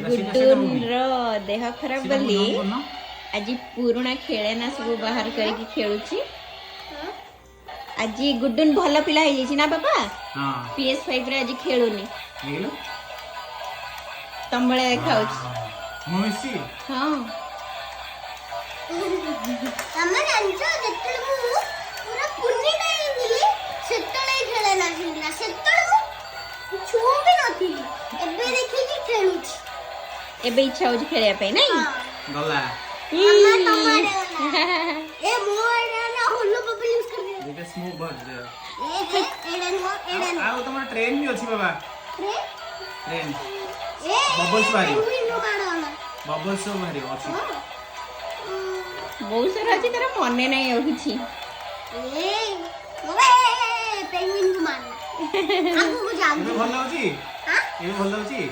गुड्डून देह खराब बोली आज पुराना खेलना सब बाहर करके खेलुची आज गुड्डून भल पिला हो ना बाबा PS5 रे आज खेलुनी तम बळे देखाउची मोसी हां हमर अंचो जेतले मु पूरा पुन्नी नाही गेली सेतळे खेळला ना सेतळे छू भी नथी एबे देखि कि खेलुची एबे इच्छा हो खेलिया पे नहीं गला अम्मा तमारे ए मोर ना होलो बबल यूज कर दे देखा स्मोक बर्ड ए एडन आओ तुम्हारा ट्रेन भी अछि बाबा ट्रेन ए बबल्स बारी विंडो काढाला बबल्स बारी अछि बहुत सारा अछि तेरा मने नहीं हो किछि ए ओए पेंगुइन को मारना आगु को जाऊ ये भल होछि हां ये भल होछि